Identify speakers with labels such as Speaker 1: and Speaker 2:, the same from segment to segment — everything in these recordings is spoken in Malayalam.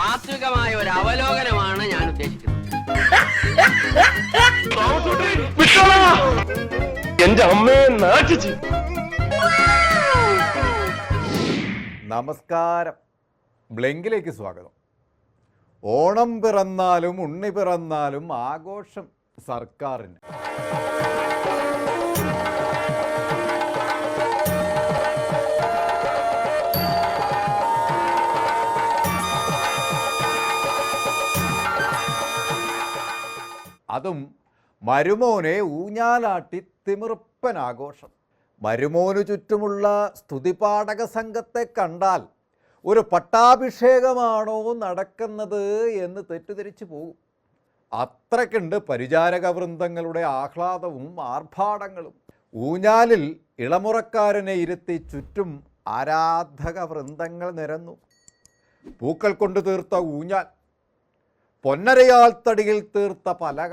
Speaker 1: താത്വികമായ ഒരു അവലോകനമാണ് ഞാൻ ഉദ്ദേശിക്കുന്നത്.
Speaker 2: എന്റെ അമ്മയെ നാട്ടിച്ചു.
Speaker 3: നമസ്കാരം, ബ്ലെങ്കിലേക്ക് സ്വാഗതം. ഓണം പിറന്നാലും ഉണ്ണി പിറന്നാലും ആഘോഷം സർക്കാരിന്. അതും മരുമോനെ ഊഞ്ഞാലാട്ടി തിമിർപ്പൻ ആഘോഷം. മരുമോനു ചുറ്റുമുള്ള സ്തുതിപാഠക സംഘത്തെ കണ്ടാൽ ഒരു പട്ടാഭിഷേകമാണോ നടക്കുന്നത് എന്ന് തെറ്റിദ്ധരിച്ചു പോകും. അത്രയ്ക്കുണ്ട് പരിചാരക വൃന്ദങ്ങളുടെ ആഹ്ലാദവും ആർഭാടങ്ങളും. ഊഞ്ഞാലിൽ ഇളമുറക്കാരനെ ഇരുത്തി ചുറ്റും ആരാധക വൃന്ദങ്ങൾ നിരന്നു. പൂക്കൾ കൊണ്ട് തീർത്ത ഊഞ്ഞാൽ, പൊന്നരയാൽ തടിയിൽ തീർത്ത പലക,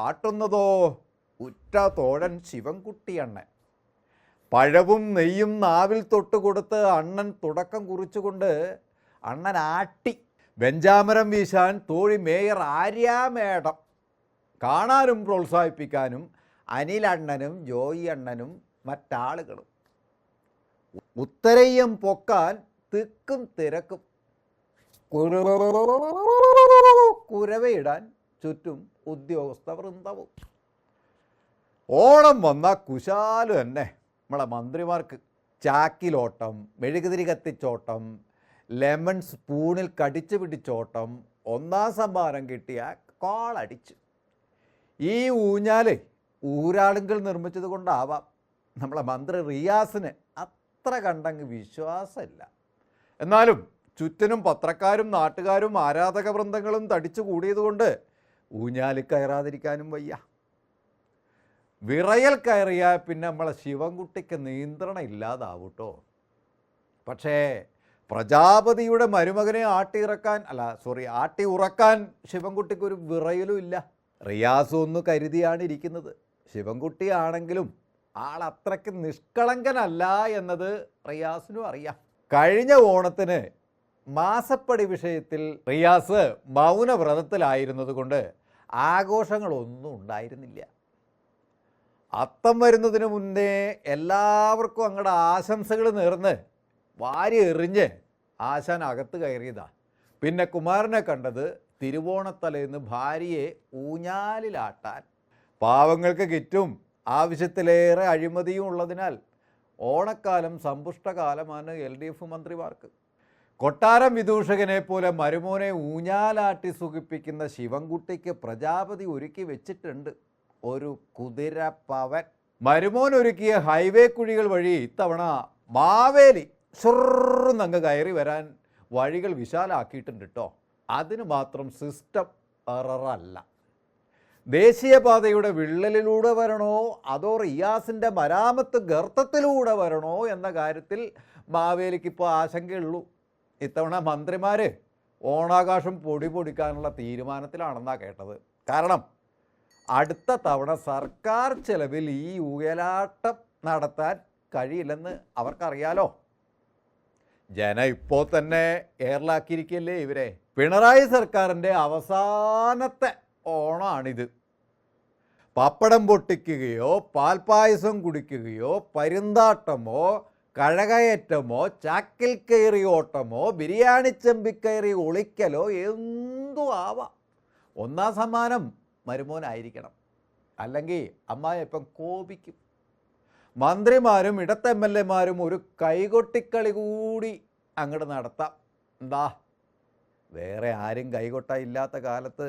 Speaker 3: ആട്ടുന്നതോ ഉറ്റ തോഴൻ ശിവൻകുട്ടിയണ്ണൻ. പഴവും നെയ്യും നാവിൽ തൊട്ടുകൊടുത്ത് അണ്ണൻ തുടക്കം കുറിച്ചുകൊണ്ട് അണ്ണൻ ആട്ടി. വെഞ്ചാമരം വീശാൻ തോഴി മേയർ ആര്യാമേടം. കാണാനും പ്രോത്സാഹിപ്പിക്കാനും അനിലണ്ണനും ജോയി അണ്ണനും മറ്റാളുകളും. ഉത്തരയ്യം പൊക്കാൻ തിക്കും തിരക്കും. കുരവയിടാൻ ചുറ്റും ഉദ്യോഗസ്ഥ വൃന്ദവും. ഓണം വന്ന കുശാല് തന്നെ നമ്മളെ മന്ത്രിമാർക്ക്. ചാക്കിലോട്ടം, മെഴുകുതിരി കത്തിച്ചോട്ടം, ലെമൺ സ്പൂണിൽ കടിച്ചു പിടിച്ചോട്ടം, ഒന്നാം സമ്മാനം കിട്ടിയ കോളടിച്ച്. ഈ ഊഞ്ഞാല് ഊരാളുകൾ നിർമ്മിച്ചത് കൊണ്ടാവാം നമ്മളെ മന്ത്രി റിയാസിന് അത്ര കണ്ടങ്ങ് വിശ്വാസമില്ല. എന്നാലും ചുറ്റിനും പത്രക്കാരും നാട്ടുകാരും ആരാധക വൃന്ദങ്ങളും തടിച്ചു കൂടിയതുകൊണ്ട് ഊഞ്ഞാലിൽ കയറാതിരിക്കാനും വയ്യ. വിറയൽ കയറിയാൽ പിന്നെ നമ്മളെ ശിവൻകുട്ടിക്ക് നിയന്ത്രണം ഇല്ലാതാവൂട്ടോ. പക്ഷേ പ്രജാപതിയുടെ മരുമകനെ ആട്ടി ഉറക്കാൻ ശിവൻകുട്ടിക്കൊരു വിറയലും ഇല്ല. റിയാസ് ഒന്ന് കരുതിയാണ് ഇരിക്കുന്നത്. ശിവൻകുട്ടിയാണെങ്കിലും ആളത്രയ്ക്ക് നിഷ്കളങ്കനല്ല എന്നത് റിയാസിനും അറിയാം. കഴിഞ്ഞ ഓണത്തിന് മാസപ്പടി വിഷയത്തിൽ റിയാസ് മൗനവ്രതത്തിലായിരുന്നത് കൊണ്ട് ആഘോഷങ്ങളൊന്നും ഉണ്ടായിരുന്നില്ല. അത്തം വരുന്നതിന് മുന്നേ എല്ലാവർക്കും അങ്ങടെ ആശംസകൾ നേർന്ന് വാരി എറിഞ്ഞ് ആശാൻ അകത്ത് കയറിയതാ. പിന്നെ കുമാരനെ കണ്ടത് തിരുവോണത്തലേന്ന് ഭാര്യയെ ഊഞ്ഞാലിലാട്ടാൻ. പാവങ്ങൾക്ക് കിറ്റും ആവശ്യത്തിലേറെ അഴിമതിയും ഉള്ളതിനാൽ ഓണക്കാലം സമ്പുഷ്ടകാലമാണ് LDF മന്ത്രിമാർക്ക്. കൊട്ടാരം വിദൂഷകനെ പോലെ മരുമോനെ ഊഞ്ഞാലാട്ടി സുഖിപ്പിക്കുന്ന ശിവൻകുട്ടിക്ക് പ്രജാപതി ഒരുക്കി വെച്ചിട്ടുണ്ട് ഒരു കുതിര പവൻ. മരുമോൻ ഒരുക്കിയ ഹൈവേ കുഴികൾ വഴി ഇത്തവണ മാവേലി ഷുർന്നങ്ങ് കയറി വരാൻ വഴികൾ വിശാലാക്കിയിട്ടുണ്ട് കേട്ടോ. അതിന് മാത്രം സിസ്റ്റം എററല്ല. ദേശീയപാതയുടെ വിള്ളലിലൂടെ വരണോ അതോ റിയാസിൻ്റെ മരാമത്ത് ഗർത്തത്തിലൂടെ വരണോ എന്ന കാര്യത്തിൽ മാവേലിക്കിപ്പോൾ ആശങ്കയുള്ളൂ. ഇത്തവണ മന്ത്രിമാർ ഓണാഘോഷം പൊടിക്കാനുള്ള തീരുമാനത്തിലാണെന്നാണ് കേട്ടത്. കാരണം അടുത്ത തവണ സർക്കാർ ചെലവിൽ ഈ ഊയലാട്ടം നടത്താൻ കഴിയില്ലെന്ന് അവർക്കറിയാലോ. ജനം ഇപ്പോൾ തന്നെ എയറിലാക്കിയിരിക്കല്ലേ ഇവരെ. പിണറായി സർക്കാരിൻ്റെ അവസാനത്തെ ഓണമാണിത്. പപ്പടം പൊട്ടിക്കുകയോ പാൽപ്പായസം കുടിക്കുകയോ പരുന്താട്ടമോ കഴകയറ്റമോ ചാക്കിൽ കയറി ഓട്ടമോ ബിരിയാണി ചെമ്പിക്കയറി ഒളിക്കലോ എന്തു ആവാം. ഒന്നാം സമ്മാനം മരുമോനായിരിക്കണം, അല്ലെങ്കിൽ അമ്മായി ഇപ്പം കോപിക്കും. മന്ത്രിമാരും ഇടത്ത് MLA-മാരും ഒരു കൈകൊട്ടിക്കളി കൂടി അങ്ങോട്ട് നടത്താം. എന്താ, വേറെ ആരും കൈകൊട്ടാനില്ലാത്ത കാലത്ത്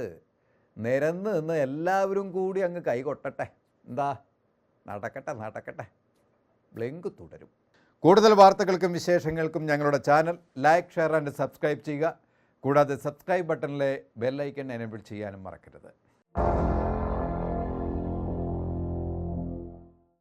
Speaker 3: നിരന്ന് നിന്ന് എല്ലാവരും കൂടി അങ്ങ് കൈകൊട്ടട്ടെ. എന്താ, നടക്കട്ടെ. ബ്ലിങ്ക് തുടരും. കൂടുതൽ വാർത്തകൾക്കും വിശേഷങ്ങൾക്കും ഞങ്ങളുടെ channel like, share and subscribe ചെയ്യുക. കൂടാതെ സബ്സ്ക്രൈബ് ബട്ടണിലെ ബെൽ ഐക്കൺ എനേബിൾ ചെയ്യാനും മറക്കരുത്.